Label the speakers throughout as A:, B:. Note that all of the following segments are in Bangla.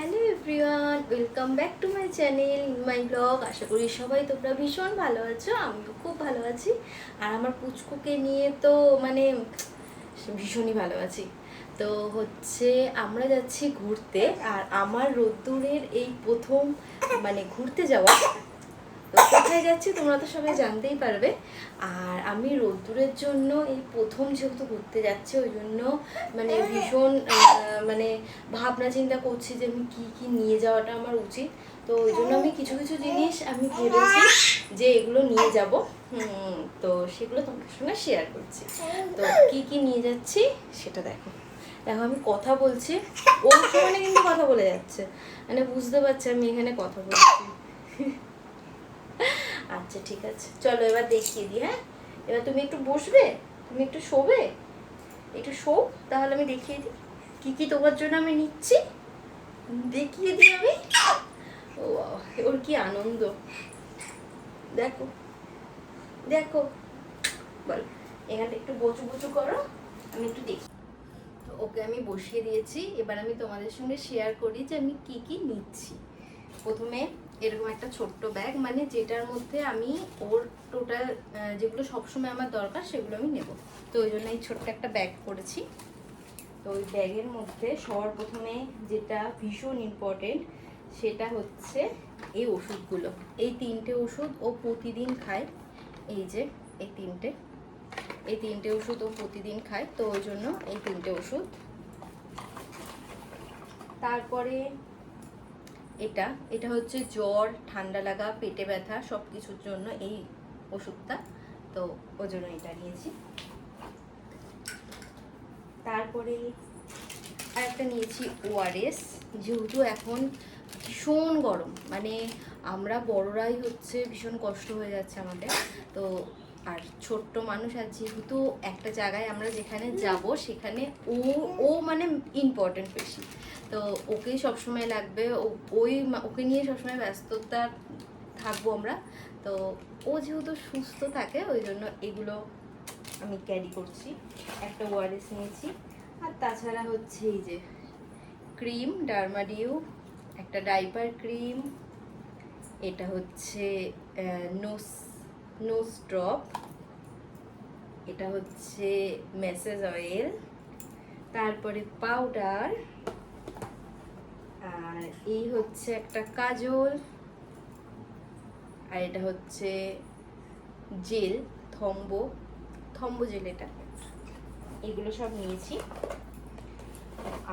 A: Hello everyone, welcome back to my channel my blog. আশা করি সবাই তোমরা ভীষণ ভালো আছো, আমিও খুব ভালো আছি। আর আমার পুচকুকে নিয়ে তো মানে ভীষণই ভালো আছি। তো হচ্ছে আমরা যাচ্ছি ঘুরতে, আর আমার রোদ্দুরের এই প্রথম মানে ঘুরতে যাওয়া। তো কোথায় যাচ্ছি তোমরা তো সবাই জানতেই পারবে। আর আমি রোদ্দুরের জন্য এই প্রথম যেহেতু ঘুরতে যাচ্ছি, ওই জন্য মানে ভীষণ মানে ভাবনা চিন্তা করছি যে আমি কী কী নিয়ে যাওয়াটা আমার উচিত। তো ওই জন্য আমি কিছু কিছু জিনিস আমি ভেবেছি যে এগুলো নিয়ে যাব। তো সেগুলো তোমার সঙ্গে শেয়ার করছি। তো কী কী নিয়ে যাচ্ছি সেটা দেখো। দেখো আমি কথা বলছি, ওর সমানে কিন্তু কথা বলে যাচ্ছে, মানে বুঝতে পারছি আমি এখানে কথা বলছি। আচ্ছা ঠিক আছে, চলো এবার দেখিয়ে দিই। হ্যাঁ, এবার তুমি একটু বসবে, তুমি একটু শোবে, একটু শো, তাহলে আমি দেখিয়ে দিই কী কী তোমার জন্য আমি নিচ্ছি। দেখিয়ে দিই আমি। ও ওর কি আনন্দ, দেখো দেখো। বল, এখানটা একটু বচু বচু করো, আমি একটু দেখি। তো ওকে আমি বসিয়ে দিয়েছি, এবার আমি তোমাদের সঙ্গে শেয়ার করি যে আমি কি কি নিচ্ছি। প্রথমে এরকম একটা ছোট্ট ব্যাগ, মানে যেটার মধ্যে আমি ওর টোটাল যেগুলো সবসময় আমার দরকার সেগুলো আমি নেব। তো ওই জন্য এই ছোট্ট একটা ব্যাগ করেছি। তো ওই ব্যাগের মধ্যে সবার প্রথমে যেটা ভীষণ ইম্পর্টেন্ট সেটা হচ্ছে এই ওষুধগুলো। এই তিনটে ওষুধ ও প্রতিদিন খায়। এই যে এই তিনটে ওষুধ ও প্রতিদিন খায়, তো ওই জন্য এই তিনটে ওষুধ। তারপরে এটা হচ্ছে জ্বর, ঠান্ডা লাগা, পেটে ব্যথা সব কিছুর জন্য এই ওষুধটা, তো ওই জন্য এটা নিয়েছি। তারপরে আরেকটা নিয়েছি ওআরএস, যেহেতু এখন ভীষণ গরম, মানে আমরা বড়রাই হচ্ছে ভীষণ কষ্ট হয়ে যাচ্ছে আমাদের। তো আর ছোট্ট মানুষ, আর যেহেতু একটা জায়গায় আমরা যেখানে যাব সেখানে ও ও মানে ইম্পর্টেন্ট বেশি, তো ওকেই সবসময় লাগবে, ওকে নিয়ে সবসময় ব্যস্ততা থাকবো আমরা। তো ও যেহেতু সুস্থ থাকে ওই জন্য এগুলো আমি ক্যারি করছি। একটা ওআরএস নিয়েছি, আর তাছাড়া হচ্ছে এই যে ক্রিম, ডার্মাডিউ, একটা ডাইপার ক্রিম, এটা হচ্ছে নোজ ড্রপ, এটা হচ্ছে ম্যাসেজ অয়েল, তারপরে পাউডার, আর এই হচ্ছে একটা কাজল, আর এটা হচ্ছে জেল, থম্বো জেল, এগুলো সব নিয়েছি।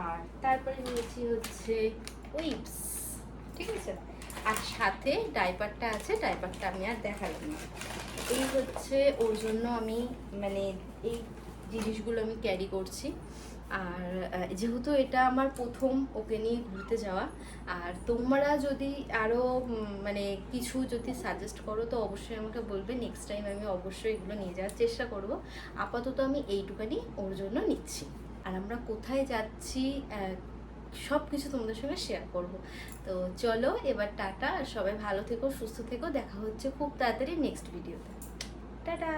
A: আর তারপরে নিয়েছি হচ্ছে উইপস, ঠিক আছে। আর সাথে ডাইপারটা আছে, ডাইপারটা আমি আর দেখালাম না। এই হচ্ছে ওর জন্য আমি মানে এই জিনিসগুলো আমি ক্যারি করছি। আর যেহেতু এটা আমার প্রথম ওকে নিয়ে ঘুরতে যাওয়া, আর তোমরা যদি আরও মানে কিছু যদি সাজেস্ট করো তো অবশ্যই আমাকে বলবে, নেক্সট টাইম আমি অবশ্যই এগুলো নিয়ে যাওয়ার চেষ্টা করব। আপাতত আমি এইটুখানি ওর জন্য নিচ্ছি। আর আমরা কোথায় যাচ্ছি সব কিছু তোমাদের সঙ্গে শেয়ার করব। তো চলো এবার টাটা, আর সবাই ভালো থেকো, সুস্থ থেকো, দেখা হচ্ছে খুব তাড়াতাড়ি নেক্সট ভিডিওতে। টাটা।